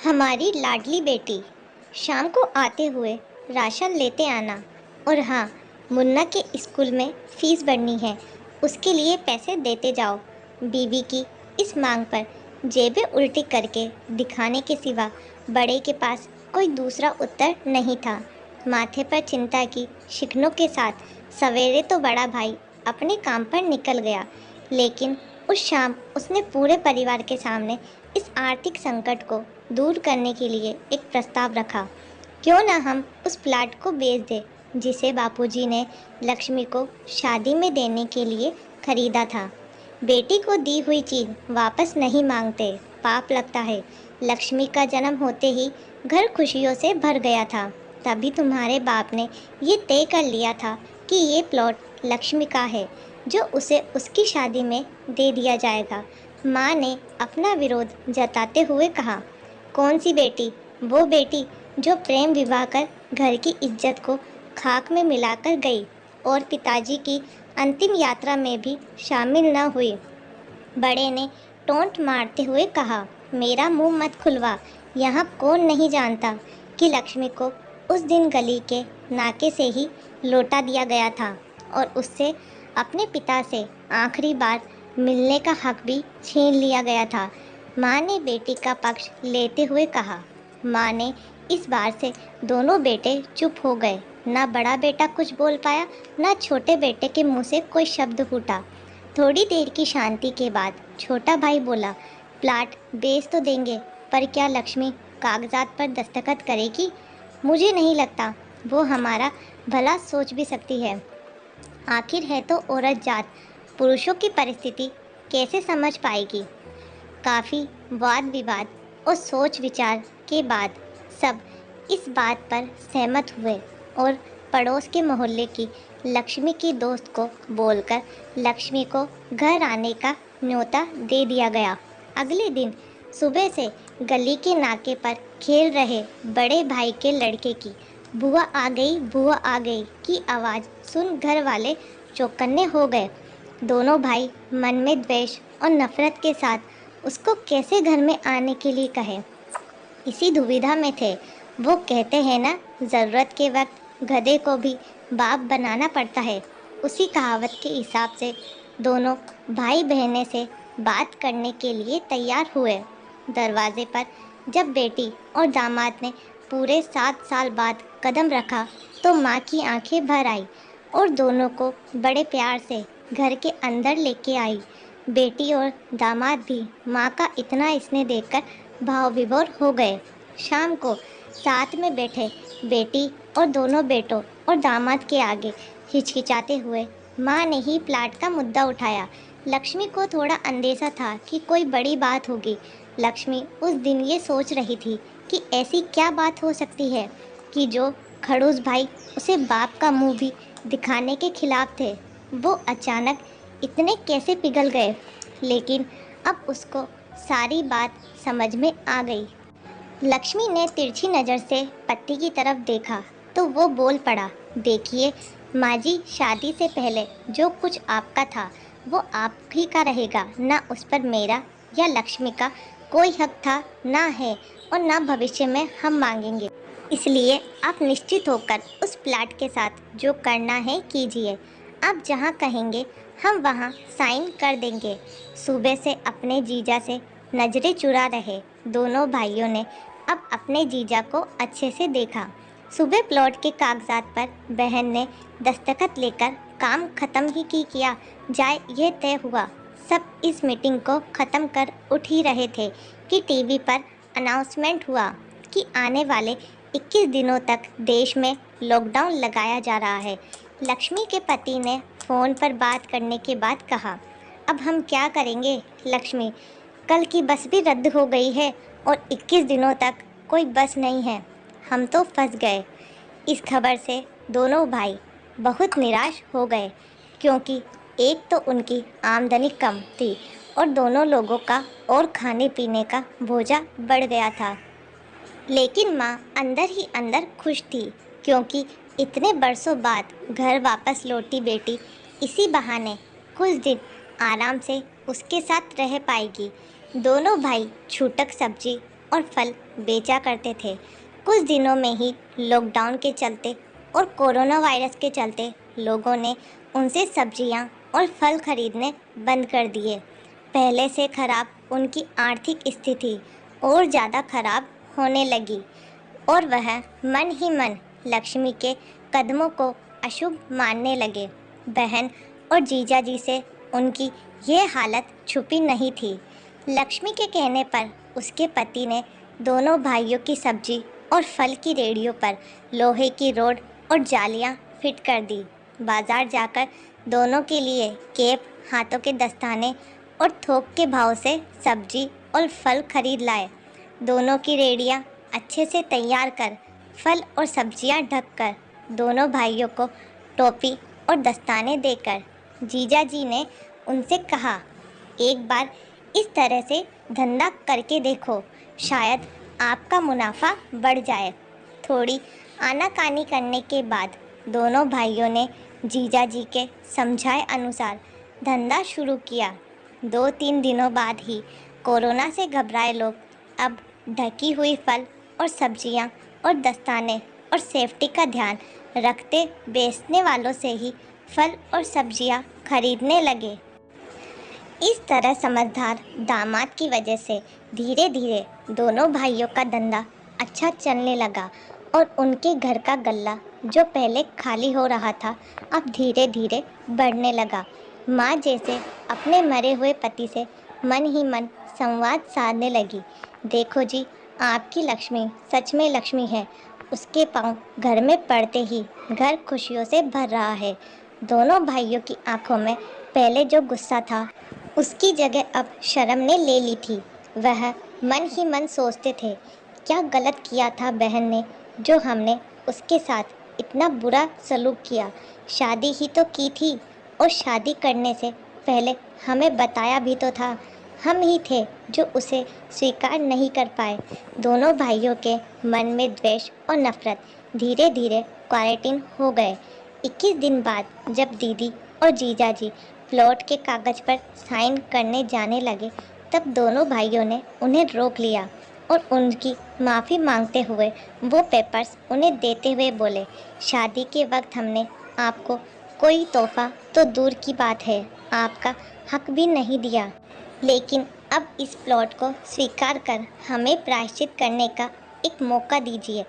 हमारी लाडली बेटी, शाम को आते हुए राशन लेते आना। और हाँ, मुन्ना के स्कूल में फीस भरनी है, उसके लिए पैसे देते जाओ। बीवी की इस मांग पर जेबें उल्टी करके दिखाने के सिवा बड़े के पास कोई दूसरा उत्तर नहीं था। माथे पर चिंता की शिकनों के साथ सवेरे तो बड़ा भाई अपने काम पर निकल गया, लेकिन उस शाम उसने पूरे परिवार के सामने इस आर्थिक संकट को दूर करने के लिए एक प्रस्ताव रखा। क्यों ना हम उस प्लाट को बेच दें जिसे बापूजी ने लक्ष्मी को शादी में देने के लिए खरीदा था। बेटी को दी हुई चीज वापस नहीं मांगते, पाप लगता है। लक्ष्मी का जन्म होते ही घर खुशियों से भर गया था। तभी तुम्हारे बाप ने ये तय कर लिया था कि ये प्लॉट लक्ष्मी का है, जो उसे उसकी शादी में दे दिया जाएगा। माँ ने अपना विरोध जताते हुए कहा, कौन सी बेटी? वो बेटी जो प्रेम विवाह कर घर की इज्जत को खाक में मिलाकर गई और पिताजी की अंतिम यात्रा में भी शामिल न हुई। बड़े ने टोंट मारते हुए कहा, मेरा मुंह मत खुलवा। यहाँ कौन नहीं जानता कि लक्ष्मी को उस दिन गली के नाके से ही लौटा दिया गया था और उससे अपने पिता से आखिरी बार मिलने का हक भी छीन लिया गया था। माँ ने बेटी का पक्ष लेते हुए कहा। माँ ने इस बार से दोनों बेटे चुप हो गए। ना बड़ा बेटा कुछ बोल पाया, ना छोटे बेटे के मुंह से कोई शब्द फूटा। थोड़ी देर की शांति के बाद छोटा भाई बोला, प्लाट बेच तो देंगे, पर क्या लक्ष्मी कागजात पर दस्तखत करेगी? मुझे नहीं लगता वो हमारा भला सोच भी सकती है। आखिर है तो औरत जात, पुरुषों की परिस्थिति कैसे समझ पाएगी? काफ़ी वाद विवाद और सोच विचार के बाद सब इस बात पर सहमत हुए और पड़ोस के मोहल्ले की लक्ष्मी की दोस्त को बोलकर लक्ष्मी को घर आने का न्योता दे दिया गया। अगले दिन सुबह से गली के नाके पर खेल रहे बड़े भाई के लड़के की बुआ आ गई, बुआ आ गई की आवाज़ सुन घर वाले चौकन्ने हो गए। दोनों भाई मन में द्वेष और नफरत के साथ उसको कैसे घर में आने के लिए कहे, इसी दुविधा में थे। वो कहते हैं ना, ज़रूरत के वक्त गधे को भी बाप बनाना पड़ता है। उसी कहावत के हिसाब से दोनों भाई बहने से बात करने के लिए तैयार हुए। दरवाजे पर जब बेटी और दामाद ने पूरे 7 साल बाद कदम रखा तो माँ की आंखें भर आई और दोनों को बड़े प्यार से घर के अंदर लेके आई। बेटी और दामाद भी माँ का इतना स्नेह देखकर भाव विभोर हो गए। शाम को साथ में बैठे बेटी और दोनों बेटों और दामाद के आगे हिचकिचाते हुए माँ ने ही प्लाट का मुद्दा उठाया। लक्ष्मी को थोड़ा अंदेशा था कि कोई बड़ी बात होगी। लक्ष्मी उस दिन ये सोच रही थी कि ऐसी क्या बात हो सकती है कि जो खड़ूस भाई उसे बाप का मुंह भी दिखाने के खिलाफ थे, वो अचानक इतने कैसे पिघल गए। लेकिन अब उसको सारी बात समझ में आ गई। लक्ष्मी ने तिरछी नज़र से पति की तरफ देखा तो वो बोल पड़ा, देखिए माँ जी, शादी से पहले जो कुछ आपका था वो आप ही का रहेगा। ना उस पर मेरा या लक्ष्मी का कोई हक था, ना है और ना भविष्य में हम मांगेंगे। इसलिए आप निश्चित होकर उस प्लाट के साथ जो करना है कीजिए। आप जहाँ कहेंगे हम वहाँ साइन कर देंगे। सुबह से अपने जीजा से नजरें चुरा रहे दोनों भाइयों ने अब अपने जीजा को अच्छे से देखा। सुबह प्लॉट के कागजात पर बहन ने दस्तखत लेकर काम खत्म ही की किया जाए यह तय हुआ। सब इस मीटिंग को ख़त्म कर उठ ही रहे थे कि टीवी पर अनाउंसमेंट हुआ कि आने वाले 21 दिनों तक देश में लॉकडाउन लगाया जा रहा है। लक्ष्मी के पति ने फ़ोन पर बात करने के बाद कहा, अब हम क्या करेंगे लक्ष्मी, कल की बस भी रद्द हो गई है और 21 दिनों तक कोई बस नहीं है। हम तो फंस गए। इस खबर से दोनों भाई बहुत निराश हो गए, क्योंकि एक तो उनकी आमदनी कम थी और दोनों लोगों का और खाने पीने का बोझा बढ़ गया था। लेकिन माँ अंदर ही अंदर खुश थी, क्योंकि इतने बरसों बाद घर वापस लौटी बेटी इसी बहाने कुछ दिन आराम से उसके साथ रह पाएगी। दोनों भाई छूटक सब्जी और फल बेचा करते थे। कुछ दिनों में ही लॉकडाउन के चलते और कोरोना वायरस के चलते लोगों ने उनसे सब्जियां और फल खरीदने बंद कर दिए। पहले से खराब उनकी आर्थिक स्थिति और ज़्यादा खराब होने लगी और वह मन ही मन लक्ष्मी के कदमों को अशुभ मानने लगे। बहन और जीजा जी से उनकी ये हालत छुपी नहीं थी। लक्ष्मी के कहने पर उसके पति ने दोनों भाइयों की सब्जी और फल की रेहड़ियों पर लोहे की रोड और जालियां फिट कर दी। बाजार जाकर दोनों के लिए केप, हाथों के दस्ताने और थोक के भाव से सब्जी और फल खरीद लाए। दोनों की रेहड़ियां अच्छे से तैयार कर, फल और सब्जियां ढक कर दोनों भाइयों को टोपी और दस्ताने देकर जीजा जी ने उनसे कहा, एक बार इस तरह से धंधा करके देखो, शायद आपका मुनाफा बढ़ जाए। थोड़ी आनाकानी करने के बाद दोनों भाइयों ने जीजा जी के समझाए अनुसार धंधा शुरू किया। 2-3 दिनों बाद ही कोरोना से घबराए लोग अब ढकी हुई फल और सब्जियां और दस्ताने और सेफ्टी का ध्यान रखते बेचने वालों से ही फल और सब्जियां खरीदने लगे। इस तरह समझदार दामाद की वजह से धीरे धीरे दोनों भाइयों का धंधा अच्छा चलने लगा और उनके घर का गल्ला जो पहले खाली हो रहा था अब धीरे धीरे बढ़ने लगा। माँ जैसे अपने मरे हुए पति से मन ही मन संवाद साधने लगी। देखो जी, आपकी लक्ष्मी सच में लक्ष्मी है। उसके पाँव घर में पड़ते ही घर खुशियों से भर रहा है। दोनों भाइयों की आंखों में पहले जो गुस्सा था उसकी जगह अब शर्म ने ले ली थी। वह मन ही मन सोचते थे, क्या गलत किया था बहन ने जो हमने उसके साथ इतना बुरा सलूक किया। शादी ही तो की थी और शादी करने से पहले हमें बताया भी तो था। हम ही थे जो उसे स्वीकार नहीं कर पाए। दोनों भाइयों के मन में द्वेष और नफरत धीरे धीरे क्वारंटीन हो गए। 21 दिन बाद जब दीदी और जीजाजी प्लॉट के कागज़ पर साइन करने जाने लगे तब दोनों भाइयों ने उन्हें रोक लिया और उनकी माफ़ी मांगते हुए वो पेपर्स उन्हें देते हुए बोले, शादी के वक्त हमने आपको कोई तोहफा तो दूर की बात है, आपका हक भी नहीं दिया, लेकिन अब इस प्लॉट को स्वीकार कर हमें प्रायश्चित करने का एक मौका दीजिए।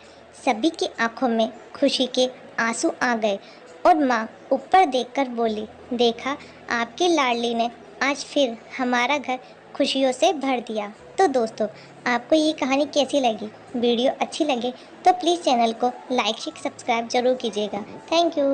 सभी की आंखों में खुशी के आंसू आ गए और माँ ऊपर देखकर बोली, देखा आपकी लाडली ने आज फिर हमारा घर खुशियों से भर दिया। तो दोस्तों, आपको ये कहानी कैसी लगी? वीडियो अच्छी लगे तो प्लीज़ चैनल को लाइक शेयर सब्सक्राइब जरूर कीजिएगा। Thank you.